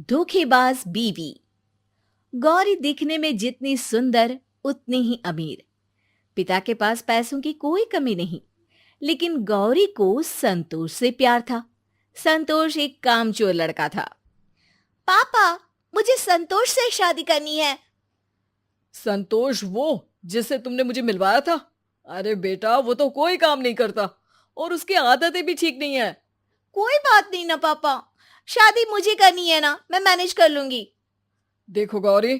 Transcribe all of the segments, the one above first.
धोखेबाज बीवी। गौरी दिखने में जितनी सुंदर उतनी ही अमीर। पिता के पास पैसों की कोई कमी नहीं, लेकिन गौरी को संतोष से प्यार था। संतोष एक कामचोर लड़का था। पापा, मुझे संतोष से शादी करनी है। संतोष वो जिससे तुमने मुझे मिलवाया था? अरे बेटा, वो तो कोई काम नहीं करता और उसकी आदतें भी ठीक नहीं है। कोई बात नहीं ना पापा, शादी मुझे करनी है ना, मैं मैनेज कर लूंगी। देखो गौरी,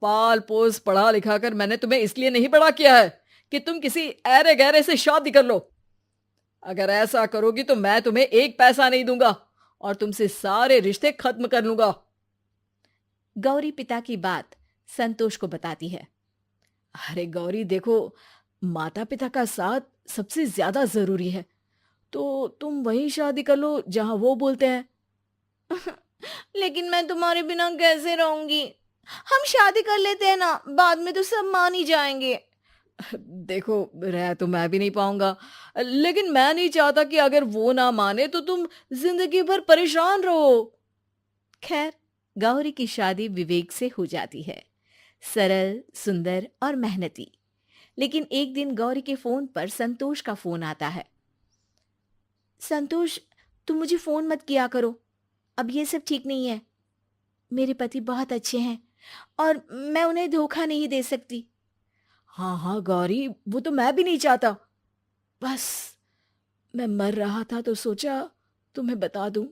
पाल पोस पढ़ा लिखा कर मैंने तुम्हें इसलिए नहीं बड़ा किया है कि तुम किसी ऐरे गहरे से शादी कर लो। अगर ऐसा करोगी तो मैं तुम्हें एक पैसा नहीं दूंगा और तुमसे सारे रिश्ते खत्म कर लूंगा। गौरी पिता की बात संतोष को बताती है। अरे गौरी देखो, माता पिता का साथ सबसे ज्यादा जरूरी है, तो तुम वही शादी कर लो जहां वो बोलते हैं। लेकिन मैं तुम्हारे बिना कैसे रहूंगी? हम शादी कर लेते हैं ना, बाद में तो सब मान ही जाएंगे। देखो, रह तो मैं भी नहीं पाऊंगा, लेकिन मैं नहीं चाहता कि अगर वो ना माने तो तुम जिंदगी भर परेशान रहो। खैर, गौरी की शादी विवेक से हो जाती है। सरल, सुंदर और मेहनती। लेकिन एक दिन गौरी के फोन पर संतोष का फोन आता है। संतोष, तुम मुझे फोन मत किया करो, अब ये सब ठीक नहीं है। मेरे पति बहुत अच्छे हैं और मैं उन्हें धोखा नहीं दे सकती। हाँ हाँ गौरी, वो तो मैं भी नहीं चाहता। बस मैं मर रहा था तो सोचा तुम्हें बता दूं।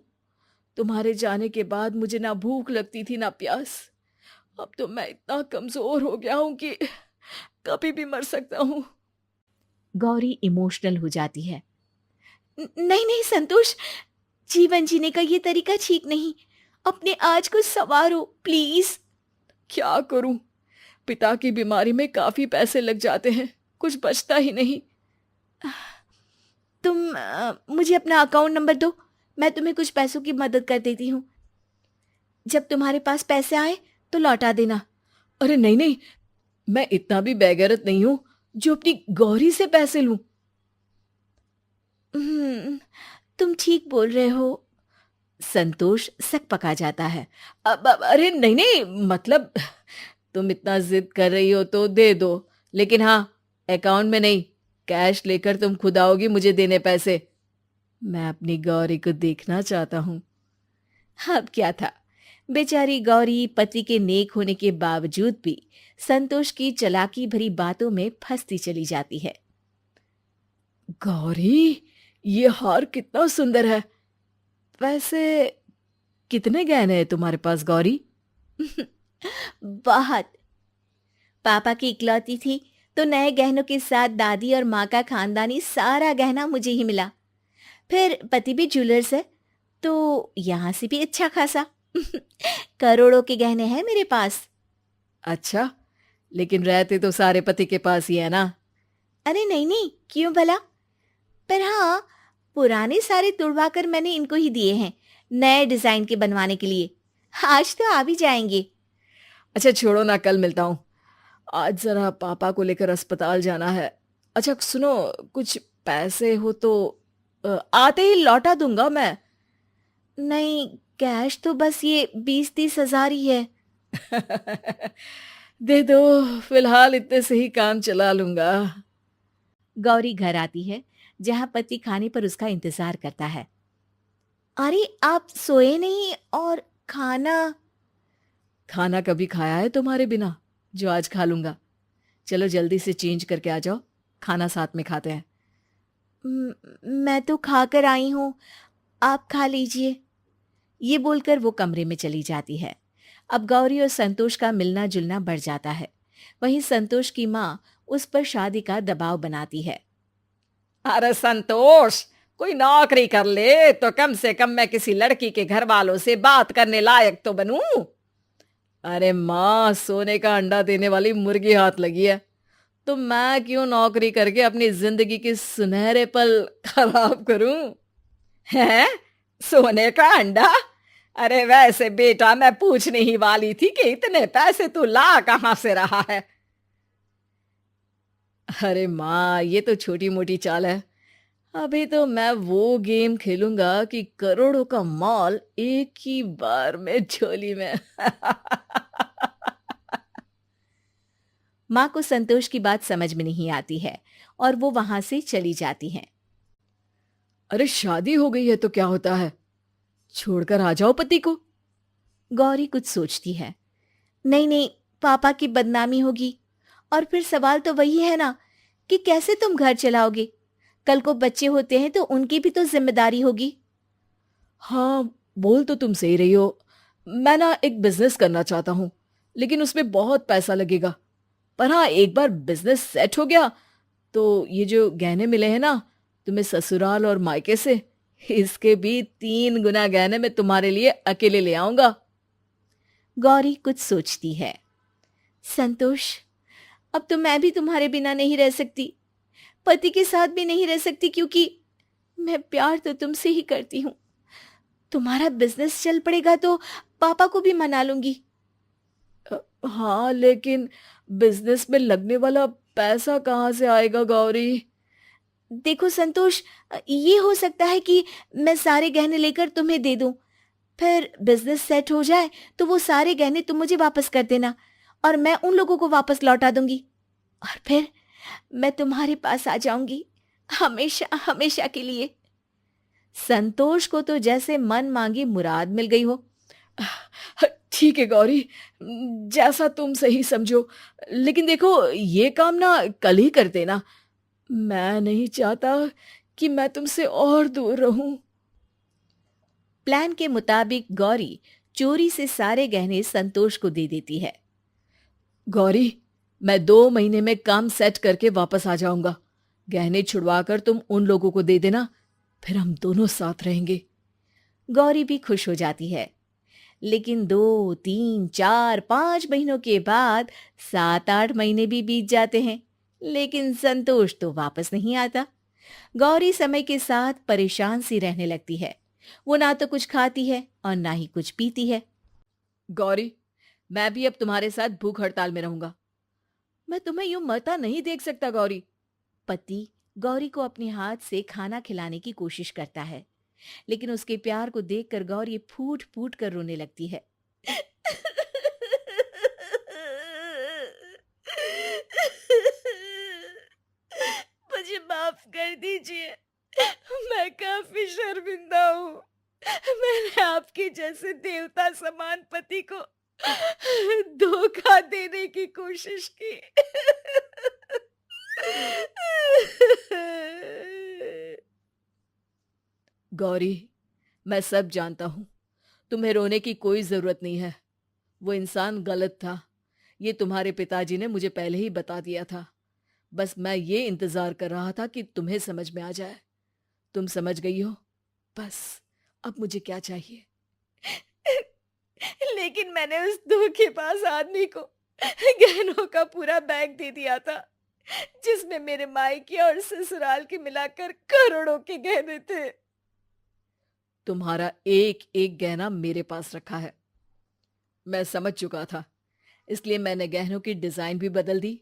तुम्हारे जाने के बाद मुझे ना भूख लगती थी ना प्यास। अब तो मैं इतना कमजोर हो गया हूं कि कभी भी मर सकता हूं। गौरी इमोशनल हो जाती है। नहीं नहीं संतोष, जीवन जीने का ये तरीका ठीक नहीं। अपने आज को संवारो प्लीज। क्या करूं, पिता की बीमारी में काफी पैसे लग जाते हैं, कुछ बचता ही नहीं। तुम मुझे अपना अकाउंट नंबर दो, मैं तुम्हें कुछ पैसों की मदद कर देती हूँ। जब तुम्हारे पास पैसे आए तो लौटा देना। अरे नहीं नहीं, मैं इतना भी बेगैरत नहीं हूं जो अपनी गौरी से पैसे लूं। तुम ठीक बोल रहे हो। संतोष सक पका जाता है। अरे नहीं नहीं, मतलब तुम इतना जिद कर रही हो तो दे दो, लेकिन हाँ, अकाउंट में नहीं, कैश लेकर तुम खुद आओगी मुझे देने पैसे। मैं अपनी गौरी को देखना चाहता हूँ। अब क्या था, बेचारी गौरी पति के नेक होने के बावजूद भी संतोष की चालाकी भरी बातों में फंसती चली जाती है। गौरी, ये हार कितना सुंदर है। वैसे कितने गहने हैं तुम्हारे पास गौरी? बहुत। पापा की इकलौती थी तो नए गहनों के साथ दादी और माँ का खानदानी सारा गहना मुझे ही मिला। फिर पति भी ज्वेलर्स है तो यहाँ से भी अच्छा खासा। करोड़ों के गहने हैं मेरे पास। अच्छा, लेकिन रहते तो सारे पति के पास ही है ना। अरे नहीं नहीं, क्यों भला? पर हाँ, पुराने सारे तुड़वा कर मैंने इनको ही दिए हैं, नए डिजाइन के बनवाने के लिए। आज तो आ भी जाएंगे। अच्छा छोड़ो ना, कल मिलता हूँ। आज जरा पापा को लेकर अस्पताल जाना है। अच्छा सुनो, कुछ पैसे हो तो आते ही लौटा दूंगा मैं। नहीं, कैश तो बस ये 20-30 हजार ही है। दे दो, फिलहाल इतने से ही काम चला लूंगा। गौरी घर आती है जहां पति खाने पर उसका इंतजार करता है। अरे आप सोए नहीं और खाना? खाना कभी खाया है तुम्हारे बिना जो आज खा लूंगा? चलो जल्दी से चेंज करके आ जाओ, खाना साथ में खाते हैं। मैं तो खाकर आई हूं, आप खा लीजिए। ये बोलकर वो कमरे में चली जाती है। अब गौरी और संतोष का मिलना जुलना बढ़ जाता है। वहीं संतोष की माँ उस पर शादी का दबाव बनाती है। अरे संतोष, कोई नौकरी कर ले तो कम से कम मैं किसी लड़की के घर वालों से बात करने लायक तो बनूं। अरे माँ, सोने का अंडा देने वाली मुर्गी हाथ लगी है, तो मैं क्यों नौकरी करके अपनी जिंदगी के सुनहरे पल खराब करूं? हैं? सोने का अंडा? अरे वैसे बेटा, मैं पूछने ही वाली थी कि इतने पैसे तू ला कहां से रहा है। अरे माँ, ये तो छोटी मोटी चाल है। अभी तो मैं वो गेम खेलूंगा कि करोड़ों का माल एक ही बार में झोली में। माँ को संतोष की बात समझ में नहीं आती है और वो वहां से चली जाती हैं। अरे शादी हो गई है तो क्या होता है, छोड़कर आ जाओ पति को। गौरी कुछ सोचती है। नहीं नहीं, पापा की बदनामी होगी। और फिर सवाल तो वही है ना कि कैसे तुम घर चलाओगे। कल को बच्चे होते हैं तो उनकी भी तो जिम्मेदारी होगी। हाँ, बोल तो तुम सही रही हो। मैं ना एक बिजनेस करना चाहता हूँ, लेकिन उसमें बहुत पैसा लगेगा। पर हाँ, एक बार बिजनेस सेट हो गया तो ये जो गहने मिले हैं ना तुम्हें ससुराल और मायके से, इसके भी 3 गुना गहने मैं तुम्हारे लिए अकेले ले आऊंगा। गौरी कुछ सोचती है। संतोष, अब तो मैं भी तुम्हारे बिना नहीं रह सकती, पति के साथ भी नहीं रह सकती, क्योंकि मैं प्यार तो तुमसे ही करती हूँ। तुम्हारा बिजनेस चल पड़ेगा तो पापा को भी मना लूंगी। हाँ, लेकिन बिजनेस में लगने वाला पैसा कहाँ से आएगा गौरी? देखो संतोष, ये हो सकता है कि मैं सारे गहने लेकर तुम्हें दे दूं। फिर बिजनेस सेट हो जाए तो वो सारे गहने तुम मुझे वापस कर देना और मैं उन लोगों को वापस लौटा दूंगी। और फिर मैं तुम्हारे पास आ जाऊंगी, हमेशा हमेशा के लिए। संतोष को तो जैसे मन मांगी मुराद मिल गई हो। ठीक है गौरी, जैसा तुम सही समझो। लेकिन देखो, ये काम ना कल ही कर देना। मैं नहीं चाहता कि मैं तुमसे और दूर रहूं। प्लान के मुताबिक गौरी चोरी से सारे गहने संतोष को दे देती है। गौरी, मैं 2 महीने में काम सेट करके वापस आ जाऊंगा। गहने छुड़वा कर तुम उन लोगों को दे देना, फिर हम दोनों साथ रहेंगे। गौरी भी खुश हो जाती है। लेकिन 2, 3, 4, 5 महीनों के बाद 7, 8 महीने भी बीत जाते हैं, लेकिन संतोष तो वापस नहीं आता। गौरी समय के साथ परेशान सी रहने लगती है। वो ना तो कुछ खाती है और ना ही कुछ पीती है। गौरी, मैं भी अब तुम्हारे साथ भूख हड़ताल में रहूंगा। मैं तुम्हें यूं मरता नहीं देख सकता गौरी। पति गौरी को अपने हाथ से खाना खिलाने की कोशिश करता है, लेकिन उसके प्यार को देखकर गौरी फूट फूट कर रोने लगती है। मुझे माफ कर दीजिए, मैं काफी शर्मिंदा हूँ। मैंने आपके जैसे देवता समान पति को धोखा देने की कोशिश की। गौरी, मैं सब जानता हूं। तुम्हें रोने की कोई जरूरत नहीं है। वो इंसान गलत था, ये तुम्हारे पिताजी ने मुझे पहले ही बता दिया था। बस मैं ये इंतजार कर रहा था कि तुम्हें समझ में आ जाए। तुम समझ गई हो। बस अब मुझे क्या चाहिए? लेकिन मैंने उस धोखेबाज आदमी को गहनों का पूरा बैग दे दिया था, जिसमें मेरे मायके और ससुराल के मिलाकर करोड़ों के गहने थे। तुम्हारा एक एक गहना मेरे पास रखा है। मैं समझ चुका था, इसलिए मैंने गहनों की डिजाइन भी बदल दी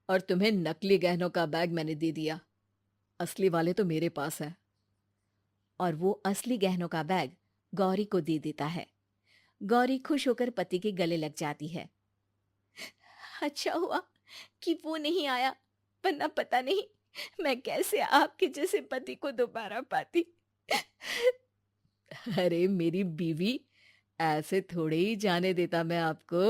और तुम्हें नकली गहनों का बैग मैंने दे दिया। असली वाले तो मेरे पास है। और वो असली गहनों का बैग गौरी को दे देता है। गौरी खुश होकर पति के गले लग जाती है। अच्छा हुआ कि वो नहीं आया, वरना पता नहीं मैं कैसे आपके जैसे पति को दोबारा पाती। अरे मेरी बीवी, ऐसे थोड़े ही जाने देता मैं आपको।